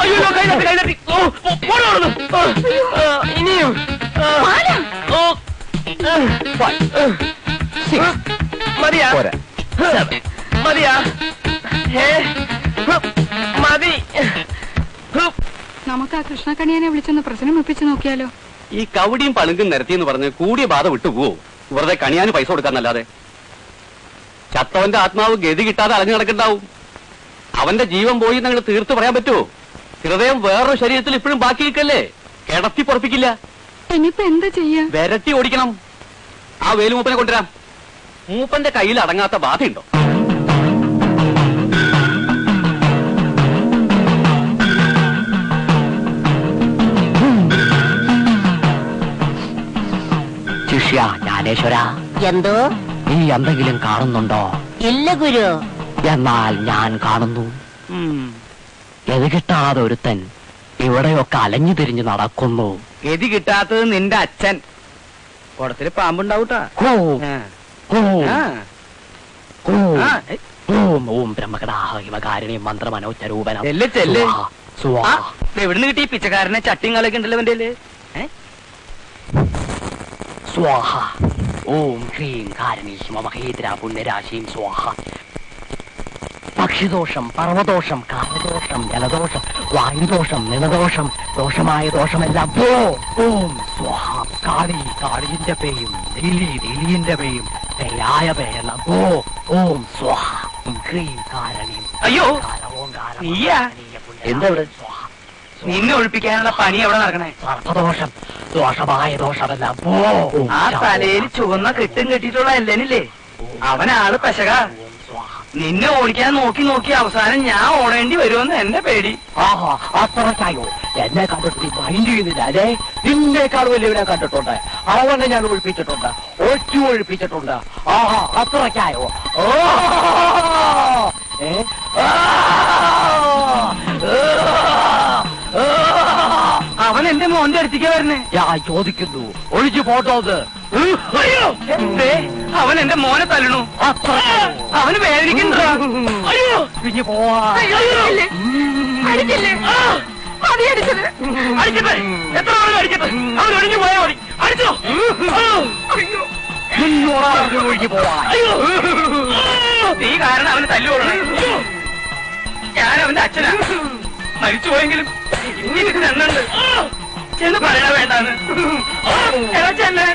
അയ്യോ കൈതട്ടി ഇനിയും മതിയാ മതിയാ മതി. നമുക്ക് ആ കൃഷ്ണക്കണിയനെ വിളിച്ചൊന്ന് പ്രശ്നം ഒപ്പിച്ചു നോക്കിയാലോ? ഈ കവടിയും പളുങ്കും നിരത്തിയെന്ന് പറഞ്ഞ് കൂടിയ ബാധ വിട്ടുപോവോ? വെറുതെ കണിയാന് പൈസ കൊടുക്കാന്നല്ലാതെ. ചത്തവന്റെ ആത്മാവ് ഗതി കിട്ടാതെ അലഞ്ഞു നടക്കണ്ടാവും. അവന്റെ ജീവൻ പോയി നിങ്ങൾ തീർത്തു പറയാൻ പറ്റുമോ? ഹൃദയം വേറൊരു ശരീരത്തിൽ ഇപ്പോഴും ബാക്കിയിരിക്കല്ലേ? കിടത്തി പൊറപ്പിക്കില്ല. ഇനിയിപ്പോ എന്താ ചെയ്യാ? വിരട്ടി ഓടിക്കണം. ആ വേലുമൂപ്പനെ കൊണ്ടുവരാം. മൂപ്പന്റെ കയ്യിൽ അടങ്ങാത്ത ബാധയുണ്ടോ? ശിഷ്യ ജ്ഞാനേശ്വര, എന്തോ നീ എന്തെങ്കിലും കാണുന്നുണ്ടോ? ഇല്ല ഗുരു. എന്നാൽ ഞാൻ കാണുന്നു. ഗതി കിട്ടാതെ ഒരുത്തൻ ഇവിടെയൊക്കെ അലഞ്ഞു തിരിഞ്ഞു നടക്കുന്നു. ഗതി കിട്ടാത്തത് നിന്റെ അച്ഛൻ. കുടത്തില് പാമ്പുണ്ടാവൂട്ടാ. ഓം ഓം ബ്രഹ്മകടാഹ ഹിമകാരിണി മന്ത്രമനോച്ചരൂപന. എവിടുന്ന് കിട്ടി പിച്ചക്കാരനെ ചട്ടിയും കളൊക്കെ ഉണ്ടല്ലോ എന്റെ സ്വാഹ. ഓം ക്രീം കാരണി ഹിമമഹേന്ദ്ര പുണ്യരാശിയും സ്വാഹ. പക്ഷിദോഷം, പർവദോഷം, കാലദോഷം, ജലദോഷം, വായുദോഷം, നിണദോഷം, ദോഷമായ ദോഷമെല്ലാം പോ. ഓം സ്വാഹ. കാളി കാളിന്റെ പേയും ദിലി ദിലിന്റെ പേയും പേയായ പേയെല്ലാം പോ. ഓം സ്വാഹ. ക്രീം കാരണി. അയ്യോ നീയാ എന്താ ഇവിടെ? നിന്നെ ഒഴിപ്പിക്കാനുള്ള പണി എവിടെ നടക്കണേ? സർപ്പദോഷം, ദോഷമായ ദോഷമെല്ലാം പോ. ആ തലയിൽ ചുവന്ന കെട്ടും കെട്ടിയിട്ടുള്ള എല്ലനില്ലേ, അവനാണ് പെശക. നിന്നെ ഓടിക്കാൻ നോക്കി നോക്കി അവസാനം ഞാൻ ഓടേണ്ടി വരുമെന്ന് എന്റെ പേടി. ആഹാ, അത്രക്കായോ? എന്നെ കണ്ടിട്ട് മൈൻഡ് ചെയ്യുന്നില്ല അല്ലേ? നിന്നേക്കാൾ വലിയവനെ കണ്ടിട്ടുണ്ട്. അവനെ ഞാൻ ഒഴിപ്പിച്ചിട്ടുണ്ട്, ഒറ്റ ഒഴിപ്പിച്ചിട്ടുണ്ട്. ആഹാ, അത്രക്കായോ? അവൻ എന്റെ മോന്റെ അടുത്തേക്ക് വരണേ. ഞാൻ ചോദിക്കുന്നു, ഒഴിച്ചു പോട്ടോത്. അവൻ എന്റെ മോനെ തല്ലണു. അവന് വേദനിക്കുന്നു. അയ്യോ പിരിഞ്ഞു പോവാ. അടിക്കട്ടെ, എത്ര ആളുകൾ അടിക്കട്ടെ, അവൻ ഒഴിഞ്ഞു പോയാൽ മതി. അടിച്ചോ. ഒഴിഞ്ഞു പോവാ. നീ കാരണം അവന് തല്ലുകൊള്ളു. ഞാൻ അവന്റെ അച്ഛനാ. മരിച്ചുപോയെങ്കിലും ഇനി എണ്ണുണ്ട് ചെന്ന് പറയണ വേണ്ടാന്ന്. ചെന്നെ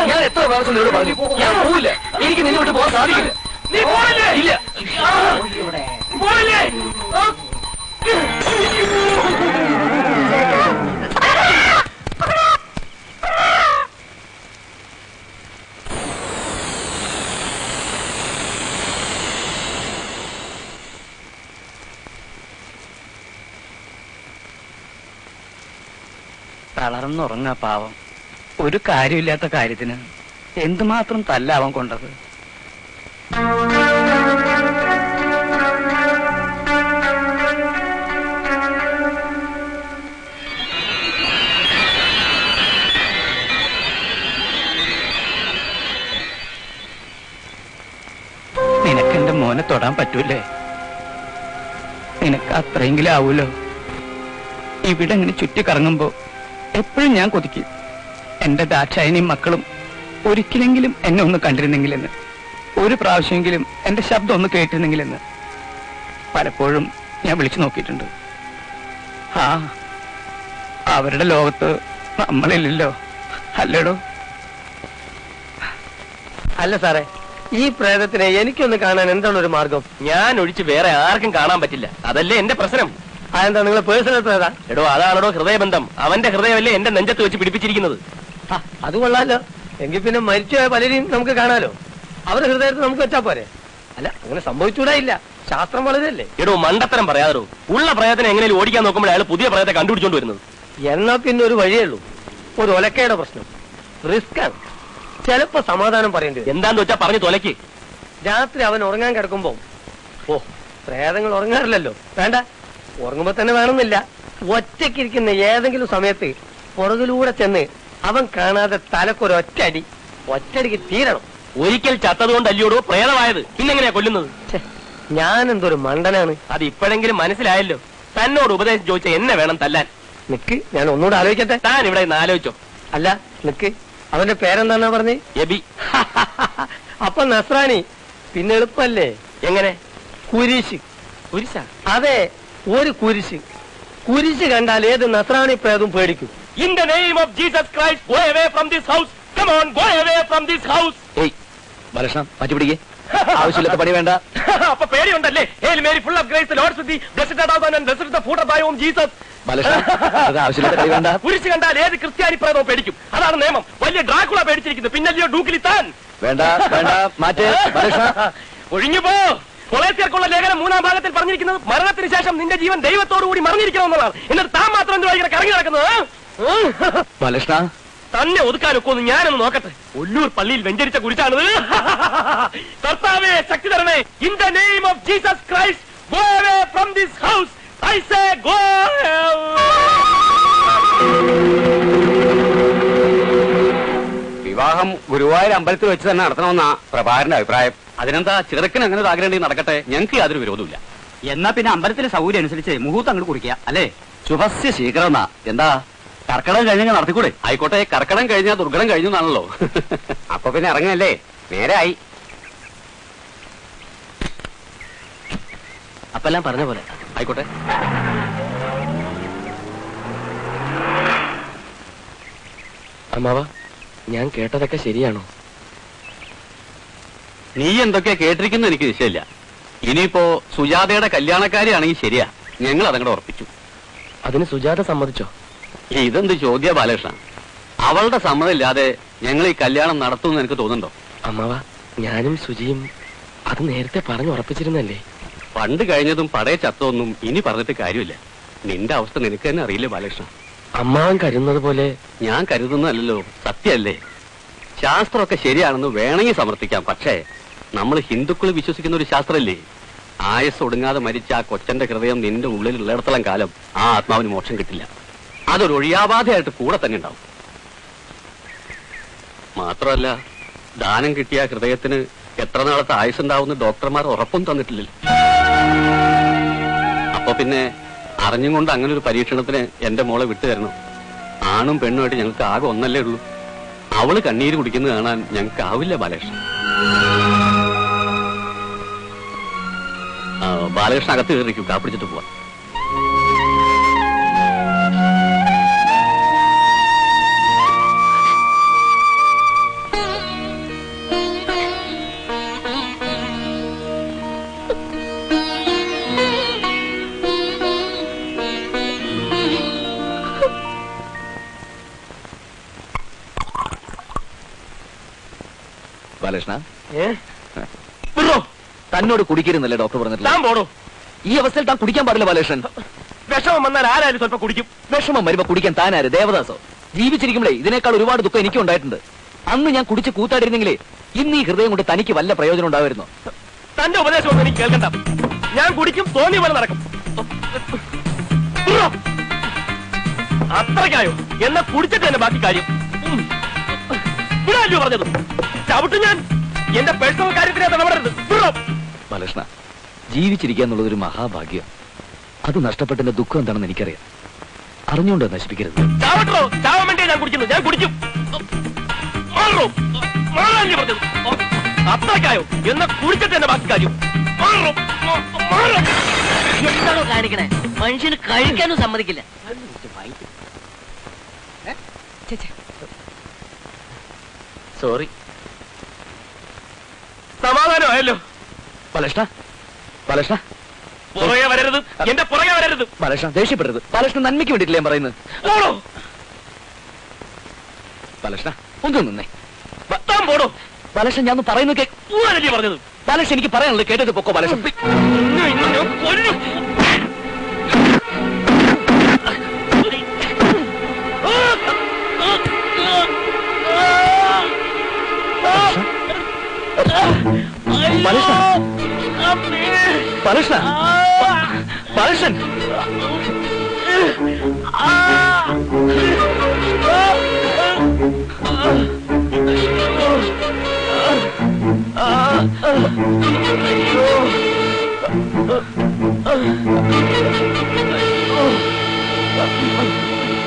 ഞാൻ എത്ര പ്രാവശ്യം നിന്നോട് പറഞ്ഞു ഞാൻ പോവില്ല, എനിക്ക് നിന്നോട്ട് പോകാൻ സാധിക്കില്ല. നീ പോയില്ലേ? ഇല്ല പോയില്ലേ? തളർന്നുറങ്ങാ പാവം. ഒരു കാര്യമില്ലാത്ത കാര്യത്തിന് എന്തുമാത്രം തല്ലാവാൻ കൊണ്ടത്. നിനക്കെന്റെ മോനെ തൊടാൻ പറ്റൂലേ? നിനക്ക് അത്രയെങ്കിലും ആവൂലോ. ഇവിടെ ഇങ്ങനെ ചുറ്റിക്കറങ്ങുമ്പോ എപ്പോഴും ഞാൻ കൊതിക്കും എന്റെ ദാക്ഷായനിയും മക്കളും ഒരിക്കലെങ്കിലും എന്നെ ഒന്ന് കണ്ടിരുന്നെങ്കിലെന്ന്, ഒരു പ്രാവശ്യമെങ്കിലും എന്റെ ശബ്ദം ഒന്ന് കേട്ടിരുന്നെങ്കിലെന്ന് പലപ്പോഴും ഞാൻ വിളിച്ചു നോക്കിയിട്ടുണ്ട്. ആ അവരുടെ ലോകത്ത് നമ്മളില്ലല്ലോ, അല്ലേടോ? അല്ല സാറേ, ഈ പ്രേതത്തിനെ എനിക്കൊന്ന് കാണാൻ എന്താണ് ഒരു മാർഗം? ഞാൻ ഒഴിച്ച് വേറെ ആർക്കും കാണാൻ പറ്റില്ല. അതല്ലേ എന്റെ പ്രശ്നം. അതെന്താ നിങ്ങളെ പേഴ്സണൽ പ്രേതാ? എടോ അതാണോ ഹൃദയബന്ധം. അവന്റെ ഹൃദയമല്ലേ എന്റെ നെഞ്ചത്ത് വെച്ച് പിടിപ്പിച്ചിരിക്കുന്നത്. അത് കൊള്ളാലോ. എങ്കിൽ പിന്നെ മരിച്ചുപോയ പലരെയും നമുക്ക് കാണാലോ. അവരുടെ ഹൃദയത്തിൽ നമുക്ക് വെച്ചാ പോരെ? അല്ല, അങ്ങനെ സംഭവിച്ചൂടാ. ഇല്ല, ശാസ്ത്രം വളരെയല്ലേ. എടോ മണ്ടത്തരം പറയാതോ. ഉള്ള പ്രേതത്തിനെ എങ്ങനെയും ഓടിക്കാൻ നോക്കുമ്പോൾ അയാൾ പുതിയ പ്രേതത്തെ കണ്ടുപിടിച്ചോണ്ട് വരുന്നത്. എന്നാ പിന്നെ ഒരു വഴിയേ ഉള്ളൂ. ഒരു ഒലക്കയുടെ പ്രശ്നം റിസ്ക് ആണ്. ചിലപ്പോ സമാധാനം പറയേണ്ടി വരും. എന്താന്ന് വെച്ചാ പറഞ്ഞു തൊലക്ക്. രാത്രി അവൻ ഉറങ്ങാൻ കിടക്കുമ്പോ, ഓ പ്രേതങ്ങൾ ഉറങ്ങാറില്ലല്ലോ, വേണ്ട ഉറങ്ങുമ്പോ തന്നെ വേണമെന്നില്ല, ഒറ്റയ്ക്കിരിക്കുന്ന ഏതെങ്കിലും സമയത്ത് പുറകിലൂടെ ചെന്ന് അവൻ കാണാതെ തലക്കൊരൊറ്റടി, ഒറ്റടിക്ക് തീരണം. ഒരിക്കൽ ചത്തതുകൊണ്ട് അല്ലയോടോ പ്രേതമായത്, പിന്നെങ്ങനെയാ കൊല്ലുന്നത്? ഞാൻ എന്തൊരു മണ്ടനാണ്. അത് ഇപ്പോഴെങ്കിലും മനസ്സിലായല്ലോ. തന്നോട് ഉപദേശം ചോദിച്ച എന്നെ വേണം തല്ലാൻ. നിക്ക്, ഞാൻ ഒന്നുകൂടെ ആലോചിക്കട്ടെ. താൻ ഇവിടെ നിന്ന് ആലോചിച്ചോ. അല്ല നിക്ക്, അവന്റെ പേരെന്താന്നാ പറഞ്ഞേ? എബി. അപ്പൊ നസ്രാണി. പിന്നെ എളുപ്പല്ലേ? എങ്ങനെ? കുരിശ്. കുരിശാ? അതെ, ഒരു കുരിശ്. കുരിശ് കണ്ടാൽ ഏത് നസ്രാണി പ്രേതവും പേടിക്കും. In the name of Jesus Christ, go away from this house. Come on, go away from this house. ഏയ് ബാലകൃഷ്ണ, മാറ്റിപ്പിടിക്കേ. ആവശ്യമില്ലാത്ത പണി വേണ്ട. അപ്പൊ പേടിയുണ്ടല്ലേ? Hail Mary, full of grace, the Lord is with thee. Blessed art thou and blessed is the fruit of thy womb, Jesus. Balakrishna, അത് ആവശ്യമില്ലാത്ത പണി വേണ്ട. കുരിശ് കണ്ടാൽ ഏത് ക്രിസ്ത്യാനി പ്രേതവും പേടിക്കും. അതാണ് നിയമം. വലിയ ഡ്രാക്കുള പേടിച്ചിരിക്കുന്നു, പിന്നല്ലയോ ഡൂക്കിലിത്താൻ. വേണ്ട വേണ്ട, മാറ്റ് ബാലകൃഷ്ണ. ഒഴിഞ്ഞു പോ. കൊളേസ്യർക്കുള്ള ലേഖനം 3-ാം ഭാഗത്തിൽ പറഞ്ഞിരിക്കുന്നത് മരണത്തിന് ശേഷം നിന്റെ ജീവൻ ദൈവത്തോടുകൂടി മറിഞ്ഞിരിക്കണമെന്നുള്ളതാണ്. എന്നിട്ട് താൻ മാത്രം എന്തുവാ ഇങ്ങനെ കറങ്ങി നടക്കുന്നത്? ബാലകൃഷ്ണ, തന്നെ ഒതുക്കാനൊക്കെ ഒന്ന് ഞാനൊന്ന് നോക്കട്ടെ. ഒല്ലൂർ പള്ളിയിൽ വെഞ്ചരിച്ച കുരിശാണിത്. കർത്താവേ, ശക്തി തരണേ. In the name of Jesus Christ, go away from this house. I say go. വിവാഹം ഗുരുവായൂർ അമ്പലത്തിൽ വെച്ച് തന്നെ നടത്തണമെന്നാ പ്രഭാകരന്റെ അഭിപ്രായം. അതിനെന്താ, ചെറുക്കൻ അങ്ങനെ ആഗ്രഹം നടക്കട്ടെ, ഞങ്ങൾക്ക് യാതൊരു വിരോധമില്ല. എന്നാ പിന്നെ അമ്പലത്തിലെ സൗകര്യം അനുസരിച്ച് മുഹൂർത്തം അങ്ങോട്ട് കുറിക്കുക, അല്ലേ? ശുഭസ്യ ശീഘ്രം. എന്താ, കർക്കടം കഴിഞ്ഞാൽ നടത്തിക്കൂടെ? ആയിക്കോട്ടെ, കർക്കടം കഴിഞ്ഞാൽ ദുർഘടം കഴിഞ്ഞു എന്നാണല്ലോ. അപ്പൊ പിന്നെ ഇറങ്ങല്ലേ, നേരായി. അപ്പെല്ലാം പറഞ്ഞ പോലെ ആയിക്കോട്ടെ. അമ്മാവ, ഞാൻ കേട്ടതൊക്കെ ശരിയാണോ? നീ എന്തൊക്കെയാ കേട്ടിരിക്കുന്നത് എനിക്ക് നിശ്ചയമില്ല. ഇനിയിപ്പോ സുജാതയുടെ കല്യാണക്കാരിയാണെങ്കിൽ ശരിയാ, ഞങ്ങൾ അതങ്ങോട്ട് ഉറപ്പിച്ചു. അതിന് സുജാത സമ്മതിച്ചോ? ഇതെന്ത് ചോദ്യ ബാലകൃഷ്ണ? അവളുടെ സമ്മതമില്ലാതെ ഞങ്ങൾ ഈ കല്യാണം നടത്തുമെന്ന് എനിക്ക് തോന്നുന്നുണ്ടോ? അമ്മാവ, ഞാനും സുജിയും അത് നേരത്തെ പറഞ്ഞു ഉറപ്പിച്ചിരുന്നല്ലേ? പണ്ട് കഴിഞ്ഞതും പടയെ ചത്തൊന്നും ഇനി പറഞ്ഞിട്ട് കാര്യമില്ല. നിന്റെ അവസ്ഥ നിനക്ക് തന്നെ അറിയില്ലേ ബാലകൃഷ്ണ? അമ്മാവൻ കരുതുന്നത് പോലെ ഞാൻ കരുതുന്നതല്ലോ, സത്യമല്ലേ? ശാസ്ത്രമൊക്കെ ശരിയാണെന്ന് വേണമെങ്കിൽ സമർത്ഥിക്കാം. പക്ഷേ നമ്മൾ ഹിന്ദുക്കൾ വിശ്വസിക്കുന്ന ഒരു ശാസ്ത്രമല്ലേ, ആയുസ് ഒടുങ്ങാതെ മരിച്ച ആ കൊച്ചന്റെ ഹൃദയം നിന്റെ ഉള്ളിൽ ഉള്ളിടത്തോളം കാലം ആ ആത്മാവിന് മോക്ഷം കിട്ടില്ല. അതൊരു ഒഴിയാബാധയായിട്ട് കൂടെ തന്നെ ഉണ്ടാവും. മാത്രമല്ല, ദാനം കിട്ടിയ ഹൃദയത്തിന് എത്ര നാളത്തെ ആയുസ് ഉണ്ടാവുന്ന ഡോക്ടർമാർ ഉറപ്പും തന്നിട്ടില്ലല്ലോ. അപ്പൊ പിന്നെ അറിഞ്ഞും കൊണ്ട് അങ്ങനെ ഒരു പരീക്ഷണത്തിന് എന്റെ മോളെ വിട്ടുതരണം. ആണും പെണ്ണുമായിട്ട് ഞങ്ങൾക്ക് ആകെ ഒന്നല്ലേ ഉള്ളൂ. അവള് കണ്ണീര് കുടിക്കുന്നത് കാണാൻ ഞങ്ങൾക്ക് ആവില്ല ബാലകൃഷ്ണൻ. ബാലകൃഷ്ണൻ അകത്ത് കയറിക്കും, കാപ്പിടിച്ചിട്ട് പോവാം. ബാലകൃഷ്ണ, തന്നോട് കുടിക്കരുന്നല്ലേ ഡോക്ടർ പറഞ്ഞിട്ടില്ല? ഈ അവസ്ഥയിൽ താൻ കുടിക്കാൻ പാടില്ല ബാലകൃഷ്ണൻ. വിഷമം വന്നാൽ ആരായാലും സ്വല്പം കുടിക്കും. വിഷമം വരുമ്പോ കുടിക്കാൻ താനാര്, ദേവദാസോ? ജീവിച്ചിരിക്കുമ്പോഴേ ഇതിനേക്കാൾ ഒരുപാട് ദുഃഖം എനിക്കും ഉണ്ടായിട്ടുണ്ട്. അന്ന് ഞാൻ കുടിച്ച് കൂത്താടിരുന്നെങ്കിലേ ഇന്ന് ഈ ഹൃദയം കൊണ്ട് തനിക്ക് വല്ല പ്രയോജനം ഉണ്ടാവുമായിരുന്നു. തന്റെ ഉപദേശമൊന്നും എനിക്ക് കേൾക്കണ്ട. ഞാൻ കുടിക്കും, തോന്നിയ പോലെ നടക്കും. അത്രയ്ക്കായോ? എന്നാ കുടിച്ചിട്ട് തന്നെ ബാക്കി കാര്യം. ഇവിടെയല്ലോ പറഞ്ഞത്. ചവിട്ട് ഞാൻ. എന്റെ പേഴ്സണൽ കാര്യത്തിനെ ഇടപെടരുത്. ബാലകൃഷ്ണ, ജീവിച്ചിരിക്കുക എന്നുള്ളതൊരു മഹാഭാഗ്യം. അത് നഷ്ടപ്പെട്ടതിന്റെ ദുഃഖം എന്താണെന്ന് എനിക്കറിയാം. അറിഞ്ഞുകൊണ്ട് നശിപ്പിക്കരുത്. ചാവട്ടോ, ചാവാൻ വേണ്ടിയാ ഞാൻ കുടിക്കുന്നു. ഞാൻ കുടിക്കും. അത്രയ്ക്കായോ? എന്നാ കുടിച്ചിട്ട് തന്നെ ബാക്കി കാര്യം. എന്താണോ കാണിക്കണേ? മനുഷ്യന് കഴിക്കാനും സമ്മതിക്കില്ല. സോറി. സമാധാനമായല്ലോ. ബാലകൃഷ്ണ, ബാലകൃഷ്ണ, പുറകെ വരരുത്. എന്റെ പുറകെ വരരുത്. ബാലകൃഷ്ണ ദേഷ്യപ്പെടരുത്. ബാലകൃഷ്ണൻ നന്മയ്ക്ക് വേണ്ടിയിട്ടില്ല ഞാൻ പറയുന്നത്. ബാലകൃഷ്ണ ഒന്നും നിന്നേ. താൻ പോടോ. ബാലകൃഷ്ണൻ ഞാൻ പറയുന്നത് പൂവാനല്ലേ പറഞ്ഞത്? ബാലകൃഷ്ണൻ എനിക്ക് പറയാനുള്ളത് കേട്ടിട്ട് പൊക്കോ ബാലകൃഷ്ണൻ. ബാലകൃഷ്ണൻ, ബാലകൃഷ്ണൻ,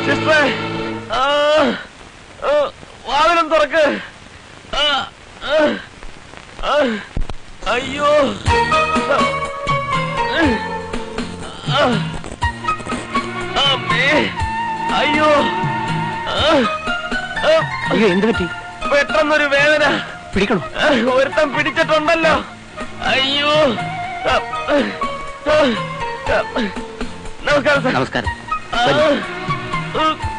സിസ്റ്ററെ, വാതിലും തുറക്ക്. അയ്യോ, അമ്മേ, അയ്യോ, അയ്യോ എന്ത് പറ്റി? പെട്ടെന്നൊരു വേദന. പിടിക്കണോ? ഒരുത്തം പിടിച്ചിട്ടുണ്ടല്ലോ. അയ്യോ. നമസ്കാരം. നമസ്കാരം. ആ.